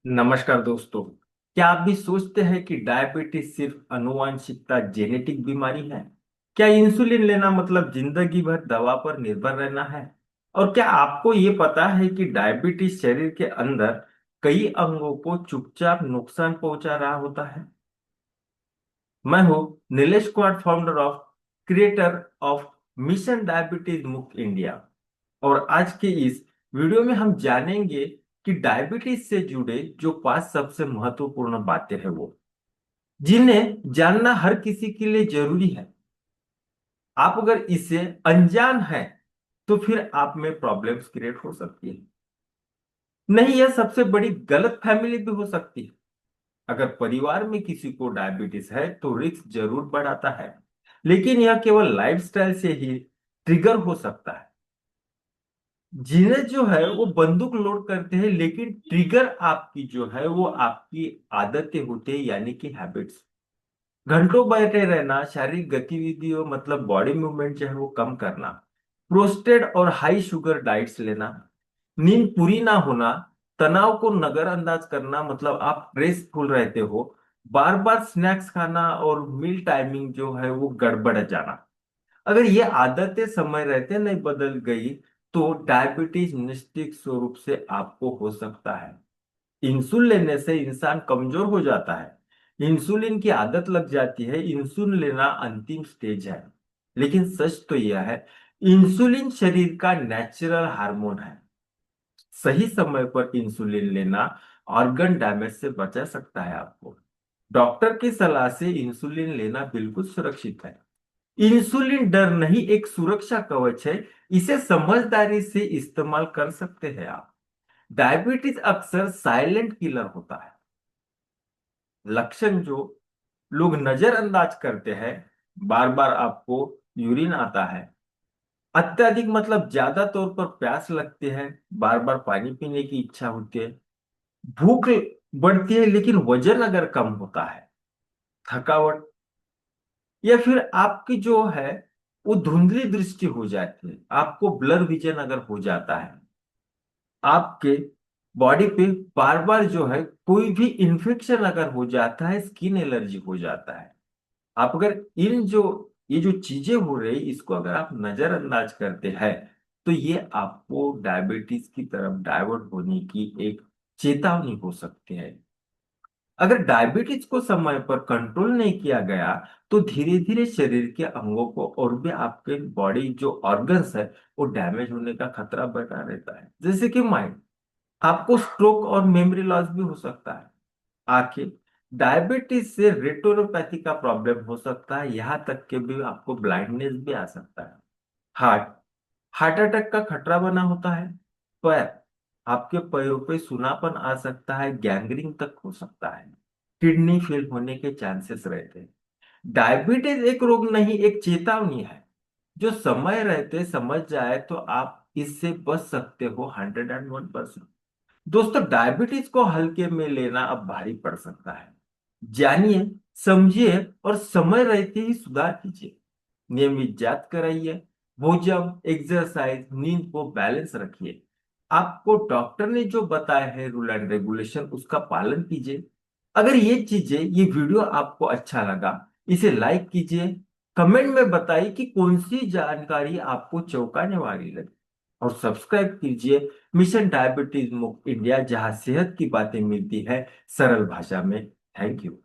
नमस्कार दोस्तों। क्या आप भी सोचते हैं कि डायबिटीज सिर्फ आनुवंशिकता जेनेटिक बीमारी है? क्या इंसुलिन लेना मतलब जिंदगी भर दवा पर निर्भर रहना है? और क्या आपको ये पता है कि डायबिटीज शरीर के अंदर कई अंगों को चुपचाप नुकसान पहुंचा रहा होता है? मैं हूं Nilesh Kumar, founder of creator of mission diabetes मुक्त इंडिया। और आज के इस वीडियो में हम जानेंगे कि डायबिटीज से जुड़े जो 5 सबसे महत्वपूर्ण बातें हैं वो जिन्हें जानना हर किसी के लिए जरूरी है। आप अगर इससे अनजान हैं तो फिर आप में प्रॉब्लम्स क्रिएट हो सकती है। नहीं, यह सबसे बड़ी गलत फैमिली भी हो सकती है। अगर परिवार में किसी को डायबिटीज है तो रिस्क जरूर बढ़ाता है, लेकिन यह केवल लाइफस्टाइल से ही ट्रिगर हो सकता है। जिन्हें जो है वो बंदूक लोड करते हैं, लेकिन ट्रिगर आपकी जो है वो आपकी आदतें होती है, यानी कि हैबिट्स। घंटों बैठे रहना, शारीरिक गतिविधियों मतलब बॉडी मूवमेंट जो है वो कम करना, प्रोस्टेड और हाई शुगर डाइट्स लेना, नींद पूरी ना होना, तनाव को नजरअंदाज करना मतलब आप स्ट्रेसफुल रहते हो, बार बार स्नैक्स खाना और मील टाइमिंग जो है वो गड़बड़ जाना। अगर ये आदतें समय रहते नहीं बदल गई तो डायबिटीज निश्चित स्वरूप से आपको हो सकता है। इंसुलिन लेने से इंसान कमजोर हो जाता है, इंसुलिन की आदत लग जाती है। इंसुलिन लेना अंतिम स्टेज है, लेकिन सच तो यह है, इंसुलिन शरीर का नेचुरल हार्मोन है। सही समय पर इंसुलिन लेना ऑर्गन डैमेज से बचा सकता है आपको। डॉक्टर की सलाह से इंसुलिन लेना बिल्कुल सुरक्षित है। इंसुलिन डर नहीं, एक सुरक्षा कवच है। इसे समझदारी से इस्तेमाल कर सकते हैं आप। डायबिटीज अक्सर साइलेंट किलर होता है। लक्षण जो लोग नजरअंदाज करते हैं, बार बार आपको यूरिन आता है, अत्यधिक मतलब ज्यादा तौर पर प्यास लगती है, बार बार पानी पीने की इच्छा होती है, भूख बढ़ती है लेकिन वजन अगर कम होता है, थकावट, या फिर आपकी जो है वो धुंधली दृष्टि हो जाती है, आपको ब्लर विजन अगर हो जाता है, आपके बॉडी पे बार बार जो है कोई भी इन्फेक्शन अगर हो जाता है, स्किन एलर्जी हो जाता है, आप अगर इन जो ये जो चीजें हो रही इसको अगर आप नजरअंदाज करते हैं तो ये आपको डायबिटीज की तरफ डाइवर्ट होने की एक चेतावनी हो सकती है। अगर डायबिटीज को समय पर कंट्रोल नहीं किया गया तो धीरे धीरे शरीर के अंगों को और भी आपके बॉडी जो ऑर्गन्स है वो डैमेज होने का खतरा बना रहता है। जैसे कि माइंड, आपको स्ट्रोक और मेमोरी लॉस भी हो सकता है। आखिर डायबिटीज से रेटिनोपैथी का प्रॉब्लम हो सकता है, यहां तक के भी आपको ब्लाइंडनेस भी आ सकता है। हार्ट हार्ट अटैक का खतरा बना होता है। पैर, आपके पैरों पे सुनापन आ सकता है, गैंग्रीन तक हो सकता है, किडनी फेल होने के चांसेस रहते हैं। डायबिटीज एक रोग नहीं, एक चेतावनी है। जो समय रहते समझ जाए तो आप इससे बच सकते हो 101%। दोस्तों, डायबिटीज को हल्के में लेना अब भारी पड़ सकता है। जानिए, समझिए और समय रहते ही सुधार कीजिए। नियमित जांच कराइए, भोजन, एक्सरसाइज, नींद को बैलेंस रखिए। आपको डॉक्टर ने जो बताया है रूल एंड रेगुलेशन उसका पालन कीजिए। अगर ये वीडियो आपको अच्छा लगा, इसे लाइक कीजिए, कमेंट में बताइए कि कौन सी जानकारी आपको चौंकाने वाली लगी, और सब्सक्राइब कीजिए मिशन डायबिटीज मुक्त इंडिया, जहां सेहत की बातें मिलती है सरल भाषा में। Thank you.